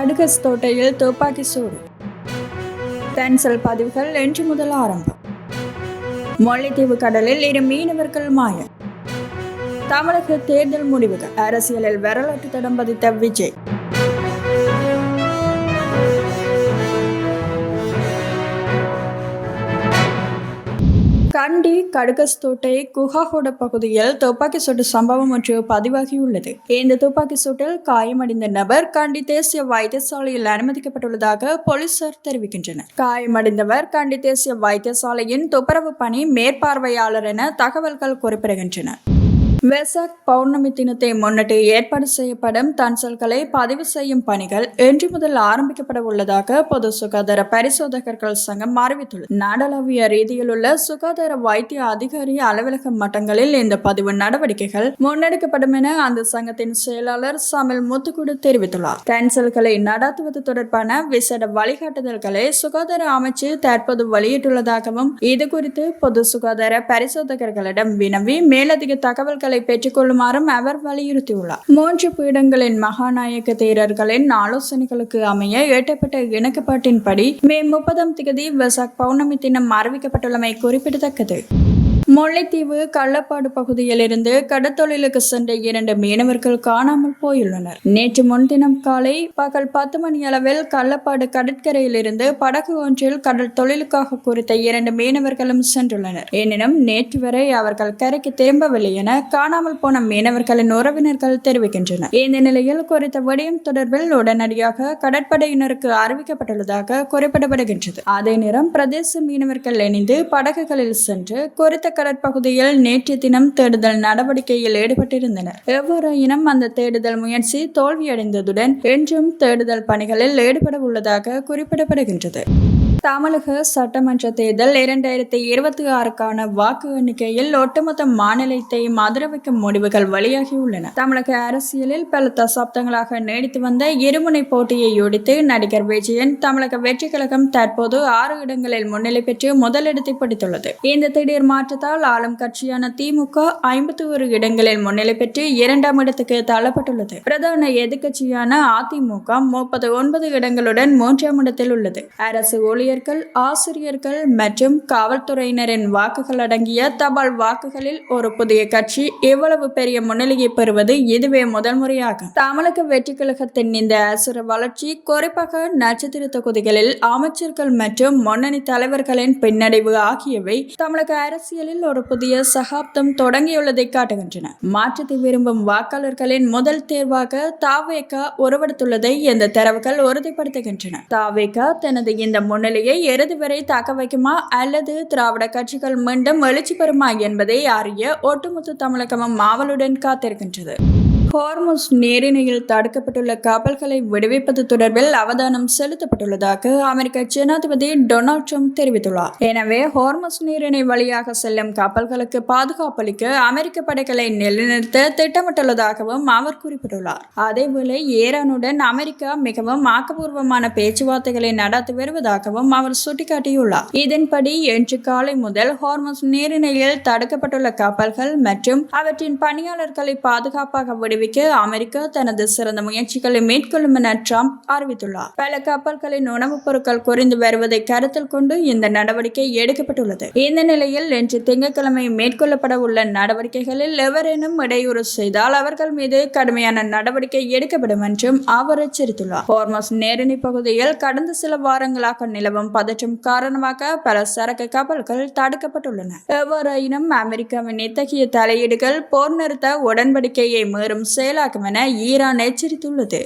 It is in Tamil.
கடுகஸ் தோட்டையில் துப்பாக்கி சூடு. கேன்சல் பதிவுகள் இன்று முதல் ஆரம்பம். முல்லைத்தீவு கடலில் 2 மீனவர்கள் மாயம். தமிழக தேர்தல் முடிவுகள். அரசியலில் வரலாற்று தடம் பதித்த விஜய். கண்டி கடுகஸ் தோட்டை குஹாகோட பகுதியில் துப்பாக்கி சூட்டு சம்பவம் ஒன்று பதிவாகியுள்ளது. இந்த துப்பாக்கி சூட்டில் காயமடைந்த நபர் கண்டி தேசிய வைத்தியசாலையில் அனுமதிக்கப்பட்டுள்ளதாக போலீசார் தெரிவிக்கின்றனர். காயமடைந்தவர் கண்டி தேசிய வைத்தியசாலையின் துப்புரவு பணி மேற்பார்வையாளர் என தகவல்கள் குறிப்பிடுகின்றன. வெசாக் பௌர்ணமி தினத்தை முன்னிட்டு ஏற்பாடு செய்யப்படும் தன்சல்களை பதிவு செய்யும் பணிகள் இன்று முதல் ஆரம்பிக்கப்பட உள்ளதாக பொது சுகாதார பரிசோதகர்கள் சங்கம் அறிவித்துள்ளது. நாடளாவிய ரீதியில் உள்ள சுகாதார வைத்திய அதிகாரி அலுவலக மட்டங்களில் இந்த பதிவு நடவடிக்கைகள் முன்னெடுக்கப்படும் என அந்த சங்கத்தின் செயலாளர் சமில் முத்துக்குடு தெரிவித்துள்ளார். தன்சல்களை நடத்துவது தொடர்பான விசேட வழிகாட்டுதல்களை சுகாதார அமைச்சு தற்போது வெளியிட்டுள்ளதாகவும் இதுகுறித்து பொது சுகாதார பரிசோதகர்களிடம் வினவி மேலதிக தகவல்களை பெற்றுக் கொள்ளுமாறும் அவர் வலியுறுத்தியுள்ளார். 3 பீடங்களின் மகாநாயக்க தேரர்களின் ஆலோசனைகளுக்கு அமைய எட்டப்பட்ட இணக்கப்பாட்டின்படி மே 30 வெசாக் பௌர்ணமி தினம் அறிவிக்கப்பட்டுள்ளமை குறிப்பிடத்தக்கது. முல்லைத்தீவு கள்ளப்பாடு பகுதியில் இருந்து கடற்தொழிலுக்கு சென்ற 2 மீனவர்கள் காணாமல் போயுள்ளனர். நேற்று முன்தினம் காலை பகல் 10 மணி அளவில் கள்ளப்பாடு கடற்கரையில் இருந்து படகு ஒன்றில் கடல் தொழிலுக்காக குறித்த 2 மீனவர்களும் சென்றுள்ளனர். எனினும் நேற்று வரை அவர்கள் கரைக்கு திரும்பவில்லை என காணாமல் போன மீனவர்களின் உறவினர்கள் தெரிவிக்கின்றனர். இந்த நிலையில் குறித்த விடயம் தொடர்பில் உடனடியாக கடற்படையினருக்கு அறிவிக்கப்பட்டுள்ளதாக குறிப்பிடப்படுகின்றது. அதே நேரம் பிரதேச மீனவர்கள் இணைந்து படகுகளில் சென்று குறித்த கடற்பகுதியில் நேற்று தினம் தேடுதல் நடவடிக்கையில் ஈடுபட்டிருந்தனர். எவ்வாறாயினும் அந்த தேடுதல் முயற்சி தோல்வியடைந்ததுடன் இன்றும் தேடுதல் பணிகளில் ஈடுபட உள்ளதாக குறிப்பிடப்படுகின்றது. தமிழக சட்டமன்ற தேர்தல் 2026க்கான வாக்கு எண்ணிக்கையில் ஒட்டுமொத்த மாநிலத்தையும் அதிர வைக்கும் முடிவுகள் வெளியாகியுள்ளன. தமிழக அரசியலில் பல தசாப்தங்களாக நீடித்து வந்த இருமுனை போட்டியை ஒடித்து நடிகர் விஜயன் தமிழக வெற்றி கழகம் தற்போது 6 இடங்களில் முன்னிலை பெற்று முதலிடத்தை பிடித்துள்ளது. இந்த திடீர் மாற்றத்தால் ஆளும் கட்சியான திமுக 51 இடங்களில் முன்னிலை பெற்று 2ஆம் இடத்துக்கு தள்ளப்பட்டுள்ளது. பிரதான எதிர்க்கட்சியான அதிமுக 39 இடங்களுடன் 3ஆம் இடத்தில் உள்ளது. அரசு ஊழியர்கள், ஆசிரியர்கள் மற்றும் காவல்துறையினரின் வாக்குகள் அடங்கிய தபால் வாக்குகளில் ஒரு புதிய கட்சி இவ்வளவு பெரிய முன்னிலையை பெறுவது இதுவே முதல் முறையாகும். தமிழக வெற்றி கழகத்தின் இந்த அசுர வளர்ச்சி குறிப்பாக நட்சத்திர தொகுதிகளில் அமைச்சர்கள் மற்றும் முன்னணி தலைவர்களின் பின்னடைவு ஆகியவை தமிழக அரசியலில் ஒரு புதிய சகாப்தம் தொடங்கியுள்ளதை காட்டுகின்றன. மாற்றத்தை விரும்பும் வாக்காளர்களின் முதல் தேர்வாக தாவேக உருவெடுத்துள்ளதை இந்த தரவுகள் உறுதிப்படுத்துகின்றன. தாவேக தனது இந்த முன்னிலையை இறுதி வரை தக்க வைக்குமா அல்லது திராவிட கட்சிகள் மீண்டும் எழுச்சி பெறுமா என்பதை அறிய ஒட்டுமொத்த தமிழகமும் ஆவலுடன் காத்திருக்கின்றது. ஹோர்முஸ் நீரிணையில் தடுக்கப்பட்டுள்ள கப்பல்களை விடுவிப்பது தொடர்பில் அவதானம் செலுத்தப்பட்டுள்ளதாக அமெரிக்க ஜனாதிபதி டொனால்ட் ட்ரம்ப் தெரிவித்துள்ளார். எனவே ஹோர்முஸ் நீரிணை வழியாக செல்லும் கப்பல்களுக்கு பாதுகாப்பளிக்க அமெரிக்க படைகளை நிலைநிறுத்த திட்டமிட்டுள்ளதாகவும் அவர் குறிப்பிட்டுள்ளார். அதேவேளை ஈரானுடன் அமெரிக்கா மிகவும் ஆக்கப்பூர்வமான பேச்சுவார்த்தைகளை நடத்தி வருவதாகவும் அவர் சுட்டிக்காட்டியுள்ளார். இதன்படி இன்று காலை முதல் ஹோர்முஸ் நீரிணையில் தடுக்கப்பட்டுள்ள கப்பல்கள் மற்றும் அவற்றின் பணியாளர்களை பாதுகாப்பாக விடுவிக்க அமெரிக்கா தனது சிறந்த முயற்சிகளை மேற்கொள்ளும் என ட்ரம்ப் அறிவித்துள்ளார். பல கப்பல்களின் உணவுப் பொருட்கள் குறைந்து வருவதை கருத்தில் கொண்டு இந்த நடவடிக்கை எடுக்கப்பட்டுள்ளது. இந்த நிலையில் இன்று திங்கட்கிழமை மேற்கொள்ளப்பட உள்ள நடவடிக்கைகளில் எவரேனும் இடையூறு செய்தால் அவர்கள் மீது கடுமையான நடவடிக்கை எடுக்கப்படும் என்றும் அவர் எச்சரித்துள்ளார். ஹோர்முஸ் நீரிணை பகுதியில் கடந்த சில வாரங்களாக நிலவும் பதற்றம் காரணமாக பல சரக்கு கப்பல்கள் தடுக்கப்பட்டுள்ளன. எவ்வாறாயினும் அமெரிக்காவின் இத்தகைய தலையீடுகள் போர் நிறுத்த உடன்படிக்கையை மீறும் செயலாகும் என ஈரான் எச்சரித்துள்ளது.